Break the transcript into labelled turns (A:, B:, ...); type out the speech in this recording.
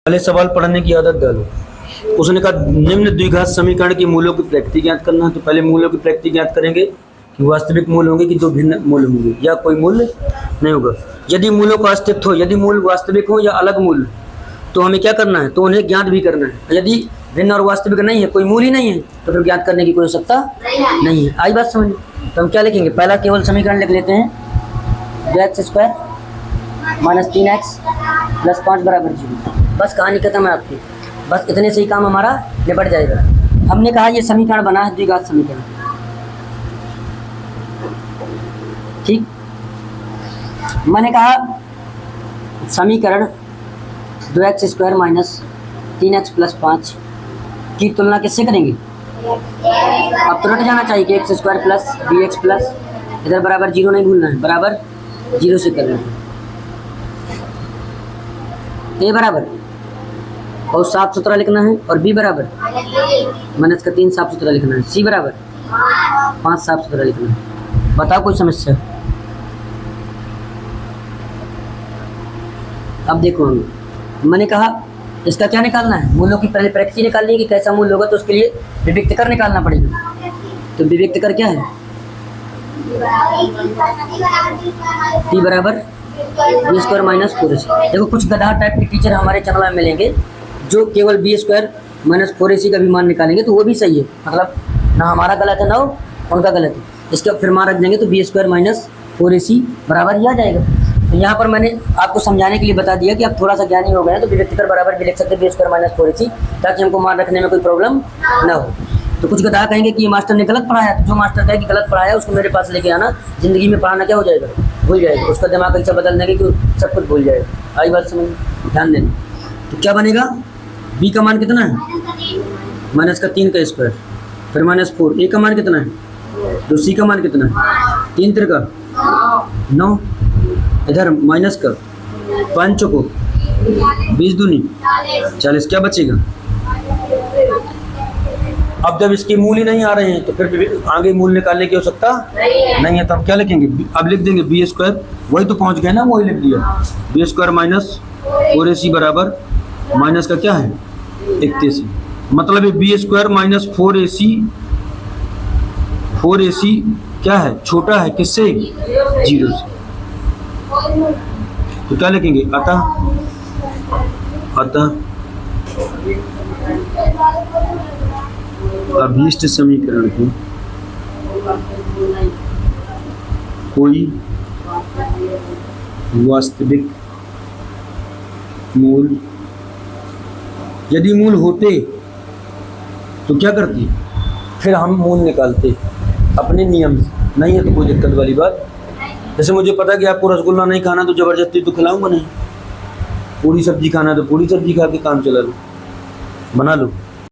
A: पहले सवाल पढ़ने की आदत डालो। उसने कहा निम्न द्विघात समीकरण के मूलों की प्रकृति ज्ञात करना है। तो पहले मूलों की प्रकृति ज्ञात करेंगे कि वास्तविक मूल होंगे कि दो भिन्न मूल होंगे या कोई मूल नहीं होगा। यदि मूलों का अस्तित्व हो, यदि मूल वास्तविक हो या अलग मूल, तो हमें क्या करना है, तो उन्हें ज्ञात भी करना है। यदि भिन्न और वास्तविक नहीं है, कोई मूल ही नहीं है, तो फिर ज्ञात करने की कोई आवश्यकता नहीं है। आई बात समझ? तो हम क्या लिखेंगे, पहला केवल समीकरण लिख लेते हैं, 2x² - 3x + 5 = 0। बस कहानी खत्म है आपकी। बस इतने से ही काम हमारा निपट जाएगा। हमने कहा ये समीकरण बना है द्विघात समीकरण, ठीक। मैंने कहा समीकरण 2x² - 3x + 5 की तुलना किससे करेंगे? अब तो रट जाना चाहिए कि x² + bx प्लस इधर बराबर 0 नहीं भूलना है, बराबर 0 से करना है। a बराबर और साफ सुथरा लिखना है, और b बराबर -3 साफ सुथरा लिखना है, c बराबर 5 साफ सुथरा लिखना है। बताओ कोई समस्या? अब देखो, मैंने कहा इसका क्या निकालना है, मूलों की पहले प्रकृति निकालनी है कि कैसा मूल होगा, तो उसके लिए विविक्त कर निकालना पड़ेगा। तो विविक्त कर क्या है, t बराबर b² - 4ac। देखो कुछ गधा टाइप के टीचर हमारे चैनल में मिलेंगे जो केवल b² - 4ac का भी मान निकालेंगे, तो वो भी सही है। मतलब ना हमारा गलत है ना उनका गलत है। इसके फिर मान रख देंगे तो b² - 4ac बराबर ही आ जाएगा। तो यहाँ पर मैंने आपको समझाने के लिए बता दिया कि आप थोड़ा सा ज्ञानी हो गए हैं, तो विविक्त कर बराबर भी लिख सकते हैं b² - 4ac, ताकि हमको मान रखने में कोई प्रॉब्लम ना हो। तो कुछ गधा कहेंगे कि ये मास्टर ने गलत पढ़ाया, तो जो मास्टर कहे कि गलत पढ़ाया उसको मेरे पास लेके आना, जिंदगी में पढ़ाना क्या हो जाएगा, भूल जाएगा। उसका दिमाग ऐसा बदल देंगे कि सब कुछ भूल जाएगा। आई बात समझ, ध्यान देना। तो क्या बनेगा, b का मान कितना है, -3 का स्क्वायर, फिर -4। a का मान कितना है, तो c का मान कितना है, 3 × 3 = 9, इधर माइनस का 5 को 20 दूनी 40, क्या बचेगा। अब जब इसके मूल ही नहीं आ रहे हैं, तो फिर आगे मूल निकालने की आवश्यकता नहीं है। तो हम क्या लिखेंगे, अब लिख देंगे b², वही तो पहुंच गए ना, वही लिख दिया, b² - 4ac बराबर माइनस का क्या है 81। मतलब ये b² - 4ac क्या है, छोटा है किससे, 0 से। तो क्या लिखेंगे, अतः अभीष्ट समीकरण की कोई वास्तविक मूल, यदि मूल होते तो क्या करती, फिर हम मूल निकालते अपने नियम से। नहीं है तो कोई दिक्कत वाली बात। जैसे मुझे पता है कि आपको रसगुल्ला नहीं खाना, तो ज़बरदस्ती तो खिलाऊंगा नहीं। पूरी सब्जी खाना है तो पूरी सब्जी खा के काम चला लो, बना लो।